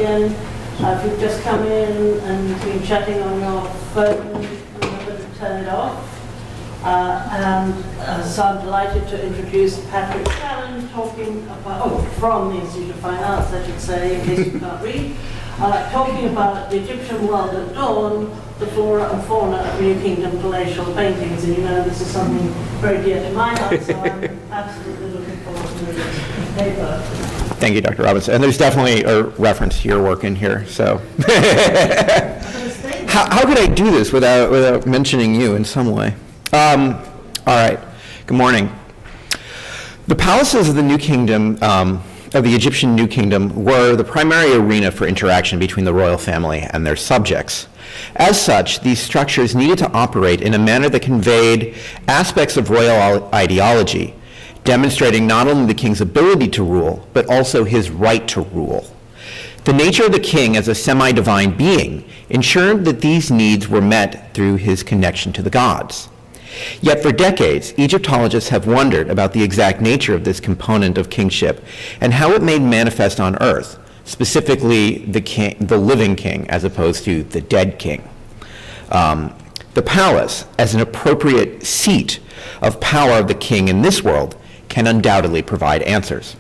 again. If you've just come in and been chatting on your phone, remember to turn it off. So I'm delighted to introduce Patrick Salland, talking about, from the Institute of Fine Arts, I should say, in case you can't read, talking about the Egyptian world at dawn, the flora and fauna of New Kingdom palatial paintings. And you know this is something very dear to my heart, so I'm absolutely looking forward to this paper. Thank you, Dr. Robbins. And there's definitely a reference to your work in here, so. How could I do this without mentioning you in some way? All right, good morning. The palaces of the New Kingdom, of the Egyptian New Kingdom, were the primary arena for interaction between the royal family and their subjects. As such, these structures needed to operate in a manner that conveyed aspects of royal ideology, demonstrating not only the king's ability to rule, but also his right to rule. The nature of the king as a semi-divine being ensured that these needs were met through his connection to the gods. Yet for decades, Egyptologists have wondered about the exact nature of this component of kingship and how it made manifest on earth, specifically the living king as opposed to the dead king. The palace, as an appropriate seat of power of the king in this world, can undoubtedly provide answers.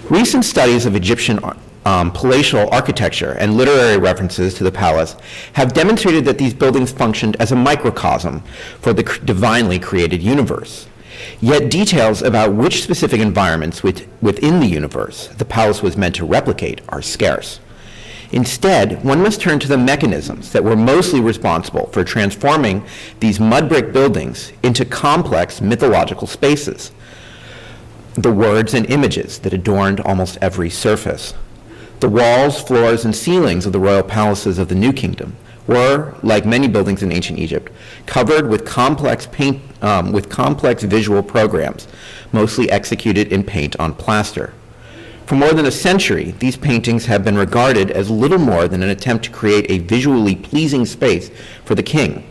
Recent studies of Egyptian palatial architecture and literary references to the palace have demonstrated that these buildings functioned as a microcosm for the divinely created universe. Yet details about which specific environments within the universe the palace was meant to replicate are scarce. Instead, one must turn to the mechanisms that were mostly responsible for transforming these mud brick buildings into complex mythological spaces. The words and images that adorned almost every surface. The walls, floors, and ceilings of the royal palaces of the New Kingdom were, like many buildings in ancient Egypt, covered with complex visual programs, mostly executed in paint on plaster. For more than a century, these paintings have been regarded as little more than an attempt to create a visually pleasing space for the king.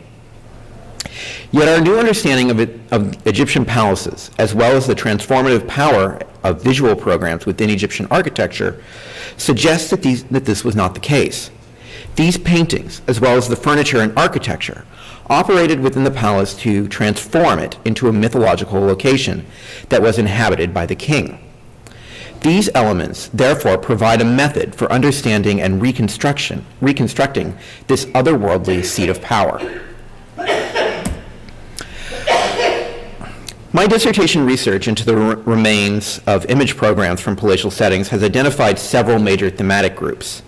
Yet our new understanding of Egyptian palaces, as well as the transformative power of visual programs within Egyptian architecture, suggests that this was not the case. These paintings, as well as the furniture and architecture, operated within the palace to transform it into a mythological location that was inhabited by the king. These elements, therefore, provide a method for understanding and reconstructing this otherworldly seat of power. My dissertation research into the remains of image programs from palatial settings has identified several major thematic groups,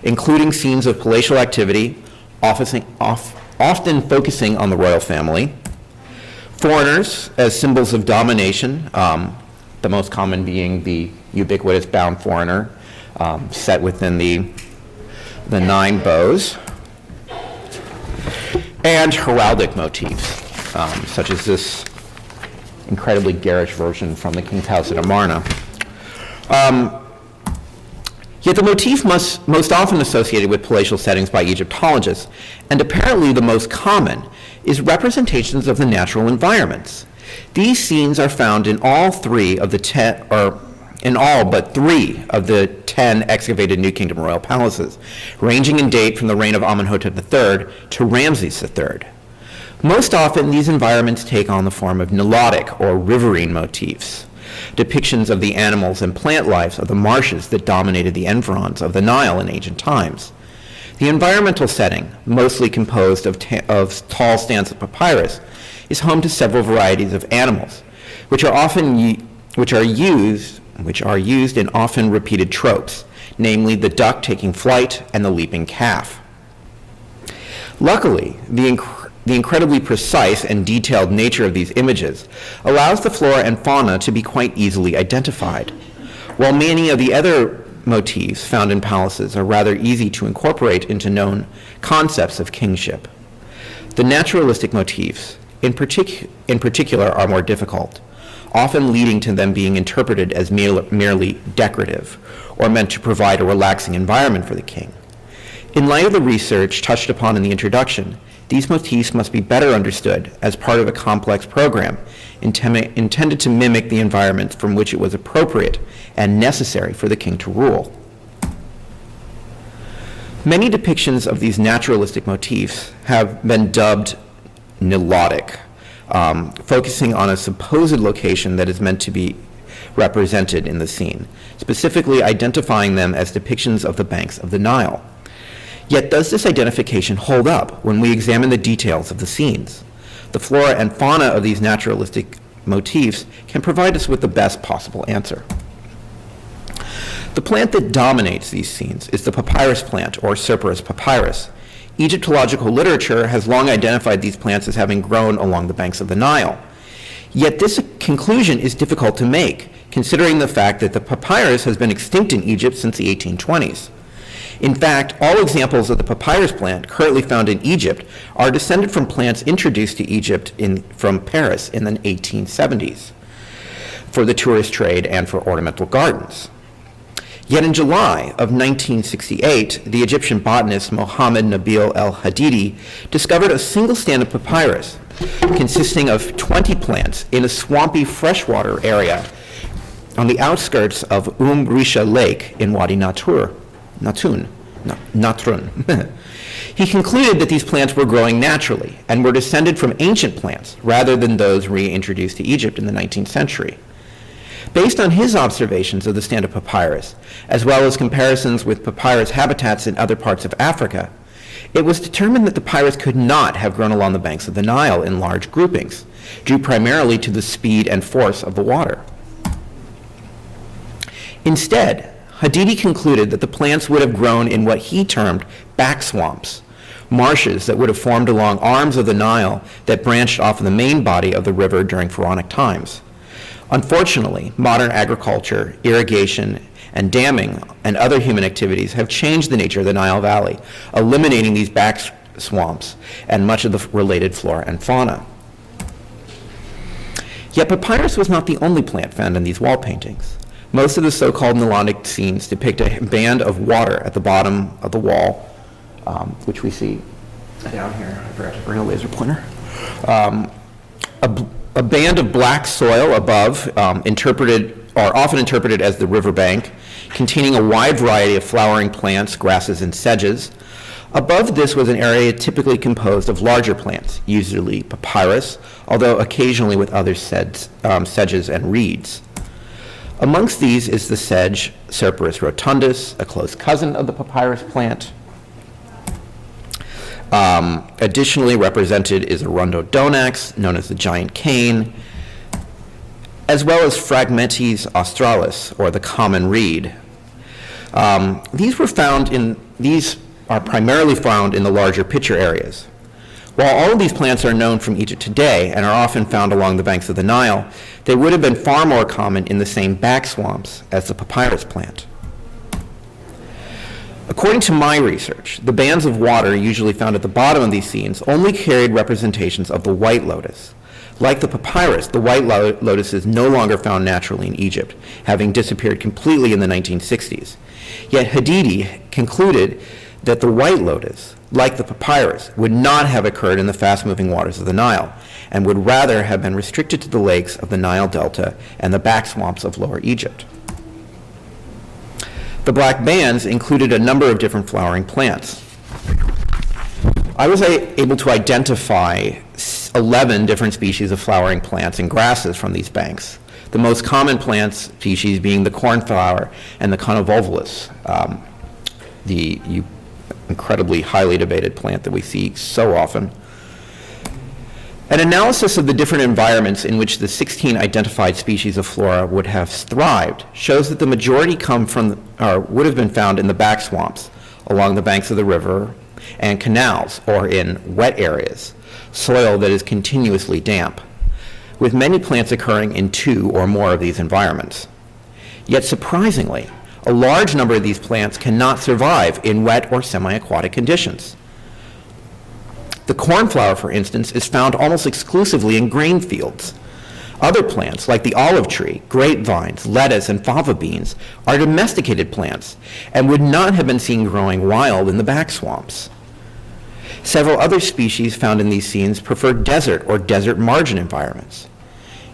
including scenes of palatial activity, often focusing on the royal family, foreigners as symbols of domination, the most common being the ubiquitous bound foreigner set within the 9 bows, and heraldic motifs, such as this incredibly garish version from the king's house at Amarna. Yet the motif most often associated with palatial settings by Egyptologists, and apparently the most common, is representations of the natural environments. These scenes are found in all but 3 of the 10 excavated New Kingdom royal palaces, ranging in date from the reign of Amenhotep III to Ramses III. Most often, these environments take on the form of Nilotic or riverine motifs, depictions of the animals and plant lives of the marshes that dominated the environs of the Nile in ancient times. The environmental setting, mostly composed of tall stands of papyrus, is home to several varieties of animals, which are used in often repeated tropes, namely the duck taking flight and the leaping calf. Luckily, the incredibly precise and detailed nature of these images allows the flora and fauna to be quite easily identified, while many of the other motifs found in palaces are rather easy to incorporate into known concepts of kingship. The naturalistic motifs, in particular, are more difficult, often leading to them being interpreted as merely decorative or meant to provide a relaxing environment for the king. In light of the research touched upon in the introduction, these motifs must be better understood as part of a complex program intended to mimic the environment from which it was appropriate and necessary for the king to rule. Many depictions of these naturalistic motifs have been dubbed nilotic, focusing on a supposed location that is meant to be represented in the scene, specifically identifying them as depictions of the banks of the Nile. Yet does this identification hold up when we examine the details of the scenes? The flora and fauna of these naturalistic motifs can provide us with the best possible answer. The plant that dominates these scenes is the papyrus plant, or Cerberus papyrus. Egyptological literature has long identified these plants as having grown along the banks of the Nile. Yet this conclusion is difficult to make, considering the fact that the papyrus has been extinct in Egypt since the 1820s. In fact, all examples of the papyrus plant currently found in Egypt are descended from plants introduced to Egypt from Paris in the 1870s for the tourist trade and for ornamental gardens. Yet in July of 1968, the Egyptian botanist Mohammed Nabil el-Hadidi discovered a single stand of papyrus consisting of 20 plants in a swampy freshwater area on the outskirts of Risha Lake in Wadi Natrun. He concluded that these plants were growing naturally and were descended from ancient plants rather than those reintroduced to Egypt in the 19th century. Based on his observations of the stand of papyrus, as well as comparisons with papyrus habitats in other parts of Africa, it was determined that the papyrus could not have grown along the banks of the Nile in large groupings, due primarily to the speed and force of the water. Instead, Hadidi concluded that the plants would have grown in what he termed back swamps, marshes that would have formed along arms of the Nile that branched off of the main body of the river during pharaonic times. Unfortunately, modern agriculture, irrigation, and damming and other human activities have changed the nature of the Nile Valley, eliminating these back swamps and much of the related flora and fauna. Yet papyrus was not the only plant found in these wall paintings. Most of the so-called nilotic scenes depict a band of water at the bottom of the wall, which we see down here. I forgot to bring a laser pointer. A band of black soil above, often interpreted as the riverbank, containing a wide variety of flowering plants, grasses, and sedges. Above this was an area typically composed of larger plants, usually papyrus, although occasionally with other sedges and reeds. Amongst these is the sedge Cerberus rotundus, a close cousin of the papyrus plant. Additionally represented is a rhododendron, known as the giant cane, as well as Phragmites australis, or the common reed. These are primarily found in the larger pitcher areas. While all of these plants are known from Egypt today and are often found along the banks of the Nile, they would have been far more common in the same back swamps as the papyrus plant. According to my research, the bands of water usually found at the bottom of these scenes only carried representations of the white lotus. Like the papyrus, the white lotus is no longer found naturally in Egypt, having disappeared completely in the 1960s. Yet Hadidi concluded that the white lotus, like the papyrus, would not have occurred in the fast-moving waters of the Nile, and would rather have been restricted to the lakes of the Nile Delta and the back swamps of Lower Egypt. The black bands included a number of different flowering plants. I was able to identify 11 different species of flowering plants and grasses from these banks, the most common plant species being the cornflower and the convolvulus, the incredibly highly debated plant that we see so often. An analysis of the different environments in which the 16 identified species of flora would have thrived shows that the majority would have been found in the back swamps along the banks of the river and canals, or in wet areas, soil that is continuously damp, with many plants occurring in 2 or more of these environments. Yet surprisingly, a large number of these plants cannot survive in wet or semi-aquatic conditions. The cornflower, for instance, is found almost exclusively in grain fields. Other plants, like the olive tree, grapevines, lettuce, and fava beans, are domesticated plants and would not have been seen growing wild in the back swamps. Several other species found in these scenes prefer desert or desert margin environments.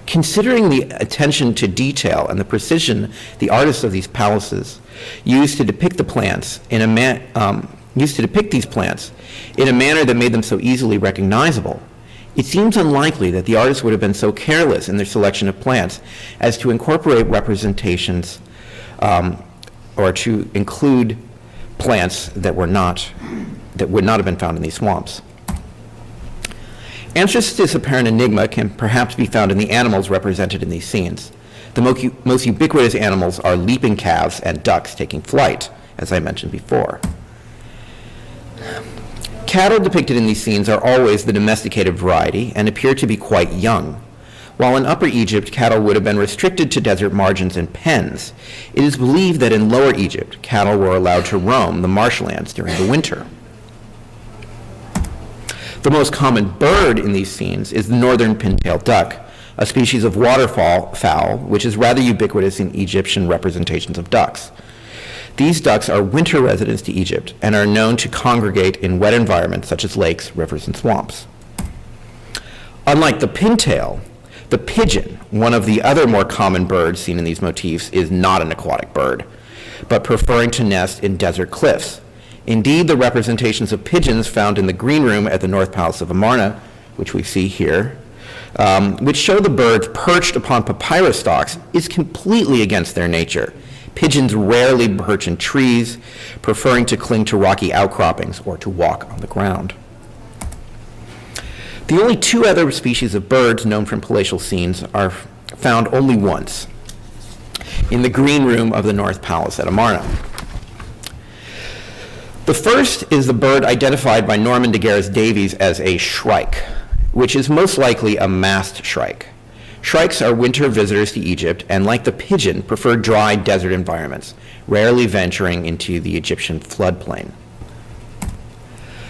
Considering the attention to detail and the precision the artists of these palaces used to depict the plants in used to depict these plants in a manner that made them so easily recognizable, it seems unlikely that the artists would have been so careless in their selection of plants as to incorporate representations or to include plants that would not have been found in these swamps. Answers to this apparent enigma can perhaps be found in the animals represented in these scenes. The most ubiquitous animals are leaping calves and ducks taking flight, as I mentioned before. Cattle depicted in these scenes are always the domesticated variety and appear to be quite young. While in Upper Egypt, cattle would have been restricted to desert margins and pens, it is believed that in Lower Egypt, cattle were allowed to roam the marshlands during the winter. The most common bird in these scenes is the northern Pintail Duck, a species of waterfowl which is rather ubiquitous in Egyptian representations of ducks. These ducks are winter residents to Egypt and are known to congregate in wet environments such as lakes, rivers, and swamps. Unlike the pintail, the pigeon, one of the other more common birds seen in these motifs, is not an aquatic bird, but preferring to nest in desert cliffs. Indeed, the representations of pigeons found in the green room at the North Palace of Amarna, which we see here, which show the birds perched upon papyrus stalks, is completely against their nature. Pigeons rarely perch in trees, preferring to cling to rocky outcroppings or to walk on the ground. The only two other species of birds known from palatial scenes are found only once, in the green room of the North Palace at Amarna. The first is the bird identified by Norman Daguerre Davies as a shrike, which is most likely a masked shrike. Shrikes are winter visitors to Egypt and, like the pigeon, prefer dry desert environments, rarely venturing into the Egyptian floodplain.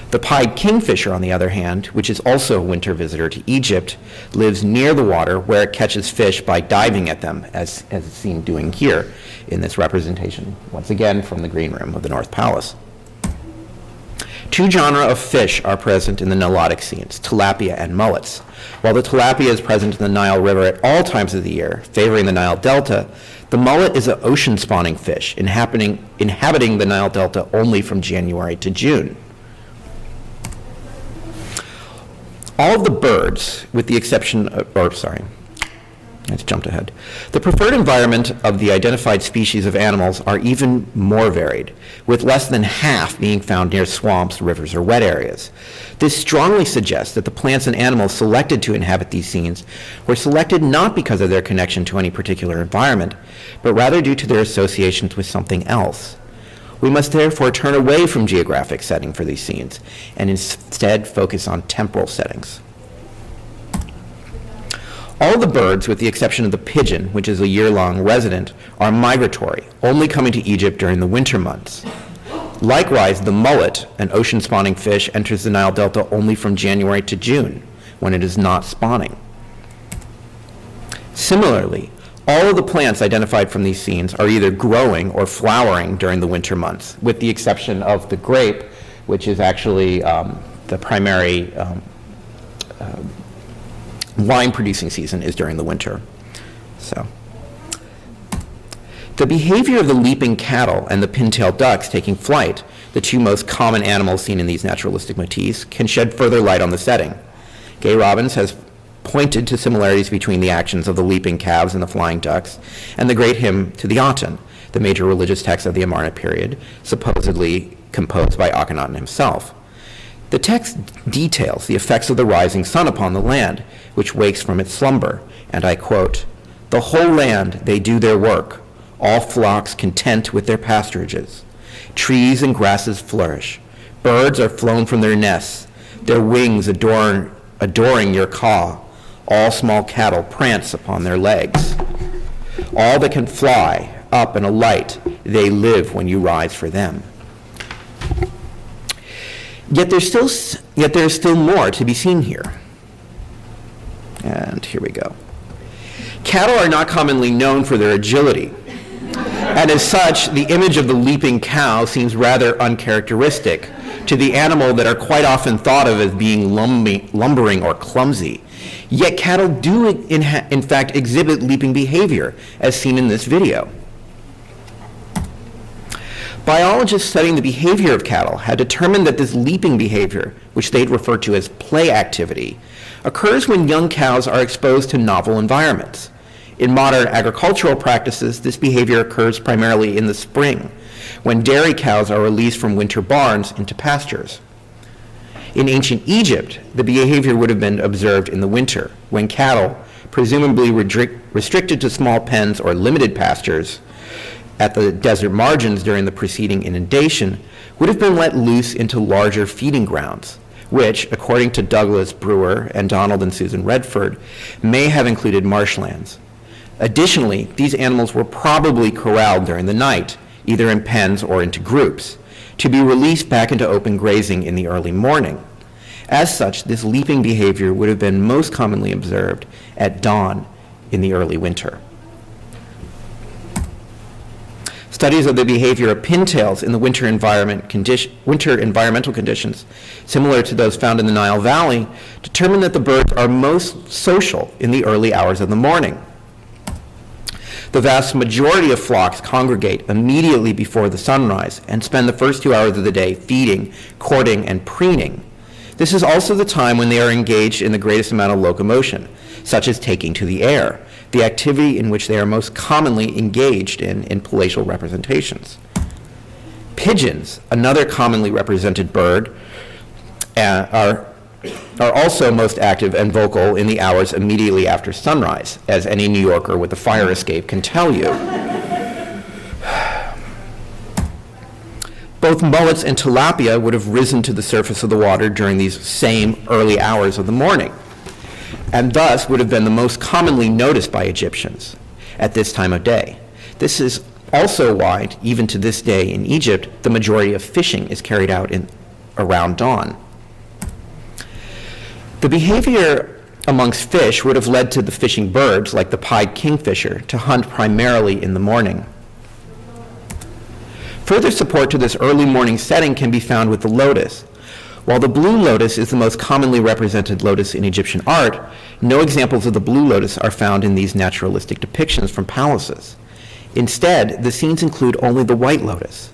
The pied kingfisher, on the other hand, which is also a winter visitor to Egypt, lives near the water where it catches fish by diving at them, as it's seen doing here in this representation, once again from the green room of the North Palace. Two genera of fish are present in the Nilotic scenes, tilapia and mullets. While the tilapia is present in the Nile River at all times of the year, favoring the Nile Delta, the mullet is an ocean-spawning fish, inhabiting the Nile Delta only from January to June. All of the birds, with the exception of, I just jumped ahead. The preferred environment of the identified species of animals are even more varied, with less than half being found near swamps, rivers, or wet areas. This strongly suggests that the plants and animals selected to inhabit these scenes were selected not because of their connection to any particular environment, but rather due to their associations with something else. We must therefore turn away from geographic setting for these scenes and instead focus on temporal settings. All the birds, with the exception of the pigeon, which is a year-long resident, are migratory, only coming to Egypt during the winter months. Likewise, the mullet, an ocean-spawning fish, enters the Nile Delta only from January to June, when it is not spawning. Similarly, all of the plants identified from these scenes are either growing or flowering during the winter months, with the exception of the grape, which is actually the primary wine-producing season is during the winter. So, the behavior of the leaping cattle and the pintail ducks taking flight, the two most common animals seen in these naturalistic motifs, can shed further light on the setting. Gay Robbins has pointed to similarities between the actions of the leaping calves and the flying ducks, and the great hymn to the Aten, the major religious text of the Amarna period, supposedly composed by Akhenaten himself. The text details the effects of the rising sun upon the land, which wakes from its slumber, and I quote, "The whole land they do their work, all flocks content with their pasturages. Trees and grasses flourish, birds are flown from their nests, their wings adoring your caw, all small cattle prance upon their legs. All that can fly, up and alight, they live when you rise for them." Yet there's still more to be seen here. And here we go. Cattle are not commonly known for their agility, and as such, the image of the leaping cow seems rather uncharacteristic to the animal that are quite often thought of as being lumbering or clumsy. Yet cattle do in fact exhibit leaping behavior, as seen in this video. Biologists studying the behavior of cattle had determined that this leaping behavior, which they'd refer to as play activity, occurs when young cows are exposed to novel environments. In modern agricultural practices, this behavior occurs primarily in the spring, when dairy cows are released from winter barns into pastures. In ancient Egypt, the behavior would have been observed in the winter, when cattle, presumably restricted to small pens or limited pastures at the desert margins during the preceding inundation, would have been let loose into larger feeding grounds, which, according to Douglas Brewer and Donald and Susan Redford, may have included marshlands. Additionally, these animals were probably corralled during the night, either in pens or into groups, to be released back into open grazing in the early morning. As such, this leaping behavior would have been most commonly observed at dawn in the early winter. Studies of the behavior of pintails in the winter environmental conditions, similar to those found in the Nile Valley, determine that the birds are most social in the early hours of the morning. The vast majority of flocks congregate immediately before the sunrise and spend the first 2 hours of the day feeding, courting, and preening. This is also the time when they are engaged in the greatest amount of locomotion, such as taking to the air, the activity in which they are most commonly engaged in palatial representations. Pigeons, another commonly represented bird, are also most active and vocal in the hours immediately after sunrise, as any New Yorker with a fire escape can tell you. Both mullets and tilapia would have risen to the surface of the water during these same early hours of the morning, and thus would have been the most commonly noticed by Egyptians at this time of day. This is also why, even to this day in Egypt, the majority of fishing is carried out around dawn. The behavior amongst fish would have led to the fishing birds, like the pied kingfisher, to hunt primarily in the morning. Further support to this early morning setting can be found with the lotus. While the blue lotus is the most commonly represented lotus in Egyptian art, no examples of the blue lotus are found in these naturalistic depictions from palaces. Instead, the scenes include only the white lotus.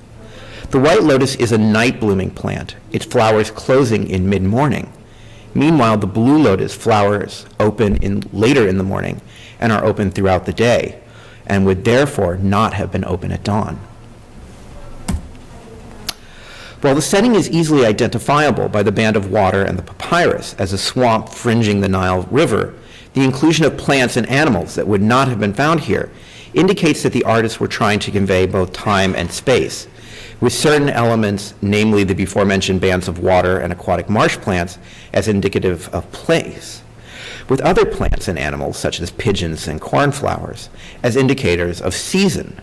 The white lotus is a night-blooming plant, its flowers closing in mid-morning. Meanwhile, the blue lotus flowers open later in the morning and are open throughout the day, and would therefore not have been open at dawn. While the setting is easily identifiable by the band of water and the papyrus as a swamp fringing the Nile River, the inclusion of plants and animals that would not have been found here indicates that the artists were trying to convey both time and space, with certain elements, namely the before-mentioned bands of water and aquatic marsh plants, as indicative of place, with other plants and animals, such as pigeons and cornflowers, as indicators of season,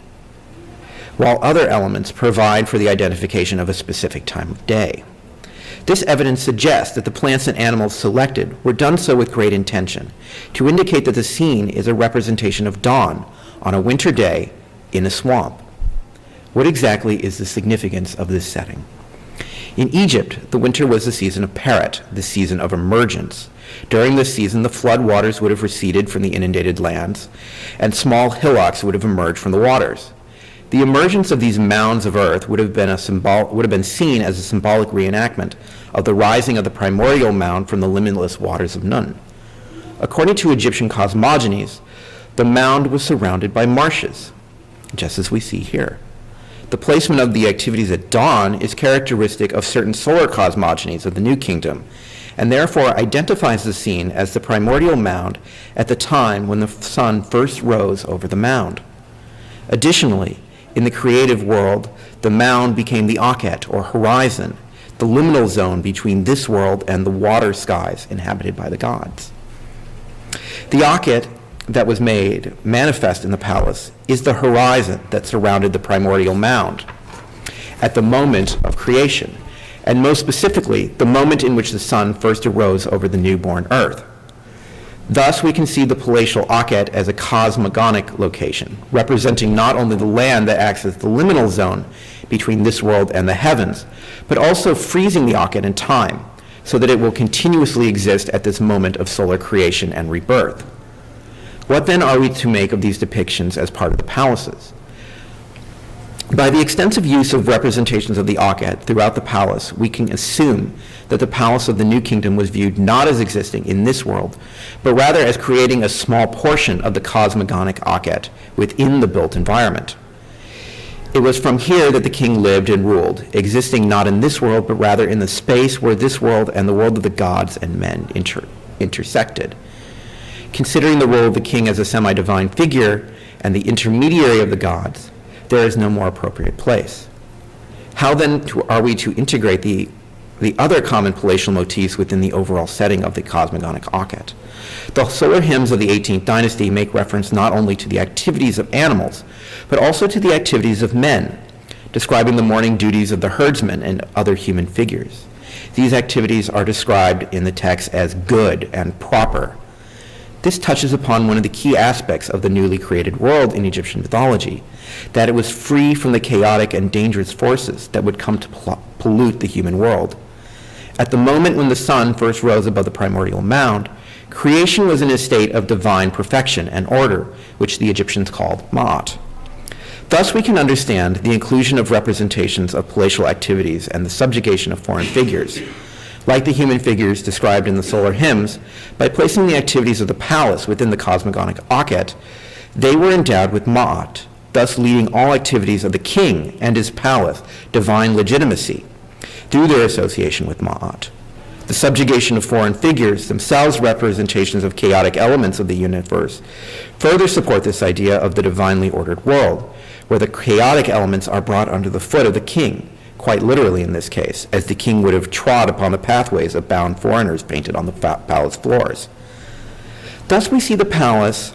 while other elements provide for the identification of a specific time of day. This evidence suggests that the plants and animals selected were done so with great intention, to indicate that the scene is a representation of dawn on a winter day in a swamp. What exactly is the significance of this setting? In Egypt, the winter was the season of Paret, the season of emergence. During this season, the flood waters would have receded from the inundated lands, and small hillocks would have emerged from the waters. The emergence of these mounds of earth would have been seen as a symbolic reenactment of the rising of the primordial mound from the limitless waters of Nun. According to Egyptian cosmogonies, the mound was surrounded by marshes, just as we see here. The placement of the activities at dawn is characteristic of certain solar cosmogonies of the New Kingdom, and therefore identifies the scene as the primordial mound at the time when the sun first rose over the mound. Additionally, in the creative world, the mound became the Akhet, or horizon, the liminal zone between this world and the water skies inhabited by the gods. The Akhet that was made manifest in the palace is the horizon that surrounded the primordial mound at the moment of creation, and most specifically, the moment in which the sun first arose over the newborn earth. Thus, we can see the palatial Akhet as a cosmogonic location, representing not only the land that acts as the liminal zone between this world and the heavens, but also freezing the Akhet in time, so that it will continuously exist at this moment of solar creation and rebirth. What then are we to make of these depictions as part of the palaces? By the extensive use of representations of the Akhet throughout the palace, we can assume that the palace of the New Kingdom was viewed not as existing in this world, but rather as creating a small portion of the cosmogonic Akhet within the built environment. It was from here that the king lived and ruled, existing not in this world, but rather in the space where this world and the world of the gods and men intersected. Considering the role of the king as a semi-divine figure and the intermediary of the gods, there is no more appropriate place. How then are we to integrate the other common palatial motifs within the overall setting of the cosmogonic Akhet? The solar hymns of the 18th dynasty make reference not only to the activities of animals, but also to the activities of men, describing the morning duties of the herdsmen and other human figures. These activities are described in the text as good and proper. This touches upon one of the key aspects of the newly created world in Egyptian mythology, that it was free from the chaotic and dangerous forces that would come to pollute the human world. At the moment when the sun first rose above the primordial mound, creation was in a state of divine perfection and order, which the Egyptians called Ma'at. Thus we can understand the inclusion of representations of palatial activities and the subjugation of foreign figures, like the human figures described in the solar hymns. By placing the activities of the palace within the cosmogonic Akhet, they were endowed with Ma'at, thus leading all activities of the king and his palace divine legitimacy through their association with Ma'at. The subjugation of foreign figures, themselves representations of chaotic elements of the universe, further support this idea of the divinely ordered world, where the chaotic elements are brought under the foot of the king, quite literally in this case, as the king would have trod upon the pathways of bound foreigners painted on the palace floors. Thus we see the palace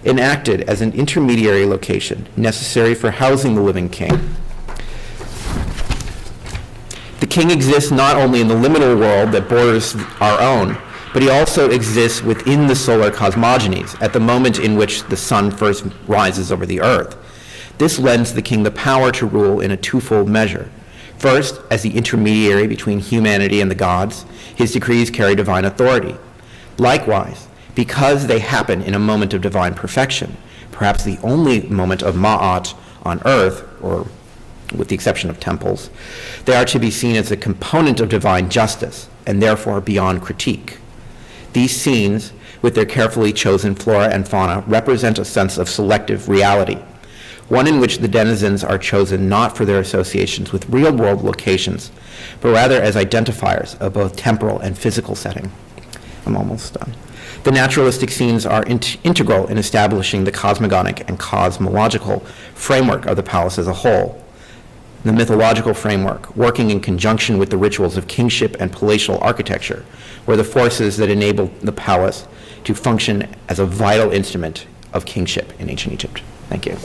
enacted as an intermediary location necessary for housing the living king. The king exists not only in the liminal world that borders our own, but he also exists within the solar cosmogonies at the moment in which the sun first rises over the earth. This lends the king the power to rule in a twofold measure. First, as the intermediary between humanity and the gods, his decrees carry divine authority. Likewise, because they happen in a moment of divine perfection, perhaps the only moment of Ma'at on earth, or with the exception of temples, they are to be seen as a component of divine justice, and therefore beyond critique. These scenes, with their carefully chosen flora and fauna, represent a sense of selective reality, one in which the denizens are chosen not for their associations with real-world locations, but rather as identifiers of both temporal and physical setting. I'm almost done. The naturalistic scenes are integral in establishing the cosmogonic and cosmological framework of the palace as a whole. The mythological framework, working in conjunction with the rituals of kingship and palatial architecture, were the forces that enabled the palace to function as a vital instrument of kingship in ancient Egypt. Thank you.